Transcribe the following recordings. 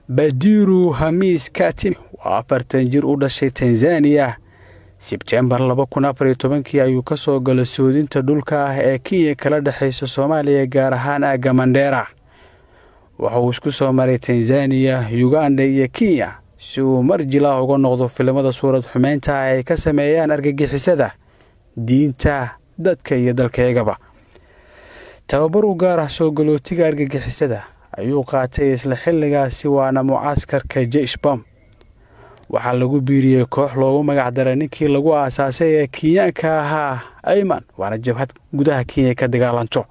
Badiru Hamis Katimi waa 40 jir u dhashay Tanzania. September 2014 ayuu ka soo galay suudinta dhulka ah ee Kenya kala dhaxaysa Soomaaliya gaar ahaan aagga Mandera. Waxa uu isku soo maray Tanzania, Uganda iyo Kenya si uu marjila uga noqdo filimada suurad xumeynta ay ka sameeyaan argagixisada, diinta, dadka iyo dalkeegaba. Tababar u gaar ah soo galootiga argagixisada ayuu qaatay isla xilligaasi waana mucaskarka Jeshbam. waxaa lagu biiriyay koox loogu magac daray ninkii lagu aasaasay ee Kenyaanka ahaa Ayman waana jabhad gudaha Kenya ka dagaalanto.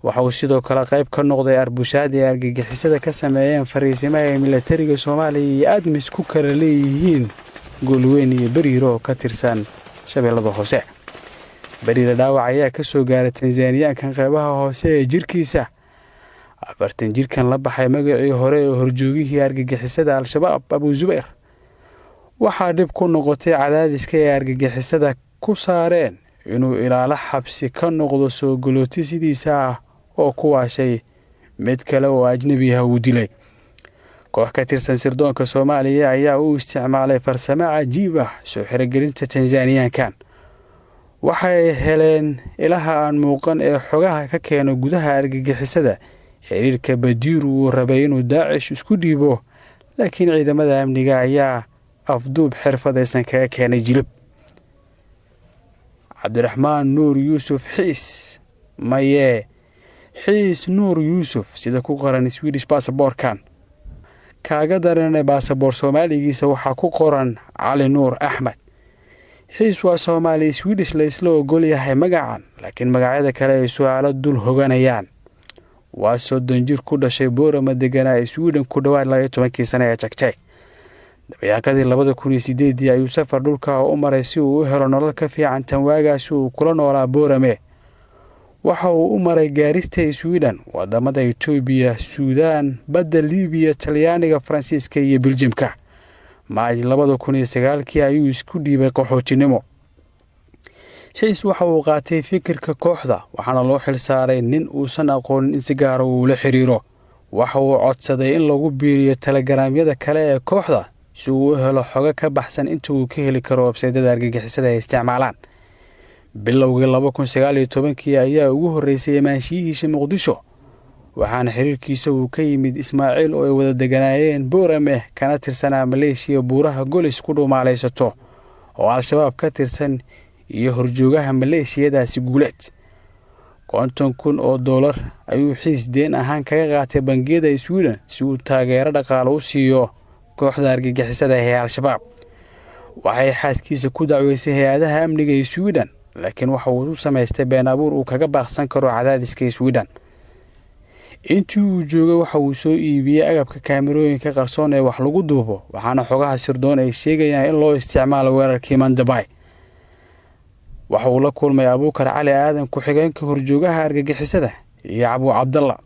waxa uu sidoo kale qayb ka noqday arbushaad ee argagixisada ka sameeyeen fariisimaha militariga Soomaaliya iyo ADMIS ku kala leeyihiin Golweyn iyo Bariiro ka tirsan Shabeellada Hoose. Bariiro dhaawac ayaa ka soo gaaray Tanzania kan qaybaha hoose ee jirkiisa. 40 jirkan la baxay magacii hore ee horjoogihii argagixisada Al-Shabaab Abu Zubair. waxaa dib ku noqotay cadaadiska ee argagixisada ku saareen inuu ilaalo xabsi ka noqdo soo galooti sidiisa ah oo ku waashay mid kale oo ajnabi ah uu dilay. koox ka tirsan sirdoonka Soomaaliya ayaa u isticmaalay farsamo cajiib ah soo xirigelinta Tanzaniyaankan. waxay heleen ilaha aan muuqan ee xogaha ka keeno gudaha argagixisada. xiriirka Badiru uu rabay inuu Daacish isku dhiibo, laakiin ciidamada amniga ayaa afduub xirfadaysan kaga keenay jilib. Cabdiraxmaan Nuur Yuusuf Xiis Xiis Nuur Yuusuf sida ku qoran Swedish passport-kan. kaaga daran passport Soomaaligiisa waxaa ku qoran Cali Nuur Axmed. Xiis waa Soomaali Swedish la isla ogol yahay magacan, laakiin magacyada kale ay su'aalo dul hoganayaan. waa 30 jir ku dhashay Boorama deganaa Sweden ku dhawaad 12 sano ee jagtay. dabayaaqadii 2008 ayuu safar dhulka u maray si uu u helo nolol ka fiican tan waagaas uu kula noolaa Boorame. waxa uu u maray gaarista Sweden, wadamada Ethiopia, Suudaan, badda Liibiya, Talyaaniga, Faransiiska iyo Belgiumka. Maaj 2009 ayuu isku dhiibay qaxootinimo. Xiis waxa uu qaatay fikirka kooxda waxaana loo xil saaray nin uusan aqoon in si gaar ah uu la xiriiro. waxa uu codsaday in lagu biiriyo telegramyada kale ee kooxda si uu u helo xogo ka baxsan inta uu ka heli karo website-yada argagixisada ay isticmaalaan. bilowgii 2019 ayaa ugu horeysay imaanshiyihiisa Muqdisho, waxaana xiriirkiisa uu ka yimid Ismaaciil oo ay wada deganaayeen Boorame kana tirsanaa Malaysia buuraha Golis ku dhumaalaysato oo Al-Shabaab ka tirsan iyo horjoogaha Maleeshiyadaasi Guuleed. $50,000 ayuu Xiis deen ahaan kaga qaatay bangiyada Sweden si uu taageero dhaqaale u siiyo kooxda argagixisada ee Al-Shabaab. waxay xaaskiisa ku dacweysay hay'adaha amniga ee Sweden, laakiin waxa uu u samaystay been abuur uu kaga baaqsan karo cadaadiska Sweden. intii uu joogay waxa uu soo iibiyay agabka kaamirooyinka qarsoon ee wax lagu duubo, waxaana xogaha sirdoon ay sheegayaan in loo isticmaalo weerarkii Mandabay. waxa uu la kulmay Abuukar Cali Aadan ku-xigeenka horjoogaha argagixisada iyo Abu Cabdalla,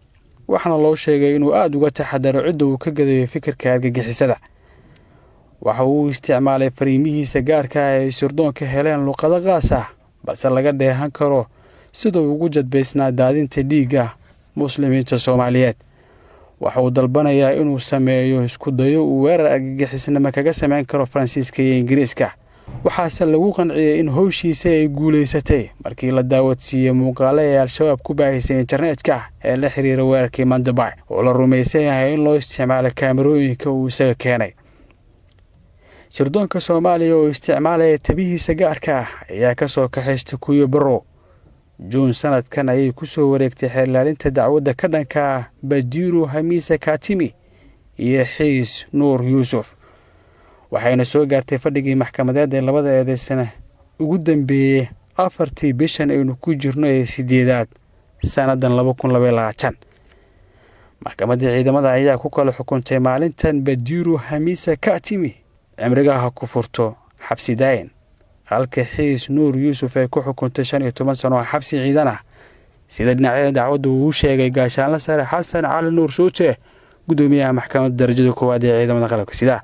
waxaana loo sheegay inuu aad uga taxadaro cidda uu ka gadayo fikirka argagixisada. waxa uu isticmaalay fariimihiisa gaarka ah ee sirdoonka heleen luqado qaas ah, balse laga dheehan karo sida uu ugu jadbaysnaa daadinta dhiigga muslimiinta Soomaaliyeed. waxa uu dalbanayaa inuu sameeyo isku dayo uu weerar argagixisnimo kaga sameyn karo Faransiiska iyo Ingiriiska. waxaase lagu qanciyay in howshiisa ay guuleysatay markii la daawadsiiyay muuqaalo ee Al-Shabaab ku baahisay internetka ee la xiriira weerarkii Mandabay oo la rumaysan yahay in loo isticmaalo kaamirooyinka uu isaga keenay. sirdoonka Soomaaliya oo isticmaalaya tabihiisa gaarka ah ayaa ka soo kaxaystay Kuyo Barrow. June sanadkan ayay ku soo wareegtay xeelaalinta dacwadda ka dhanka ah Badiru Hamis Katimi iyo Xiis Nuur Yuusuf. waxayna soo gaartay fadhigii maxkamadeed ee labada eedeysana ugu dambeeyay 4 bishan aynu ku jirno ee 8aad sanadan 2022. maxkamadda ciidamada ayaa ku kala xukuntay maalintan Badiru Hamis Katimi cimrigaha ku furto xabsi daayin, halka Xiis Nuur Yuusuf ay ku xukuntay 15 sano xabsi ciidan ah. sida dhinacyada dacwaddu uu sheegay gaashaanle sare Xasan Cali Nuur Shuute, gudoomiyaha maxkamadda darajada koowaad ee ciidamada qalabka sida.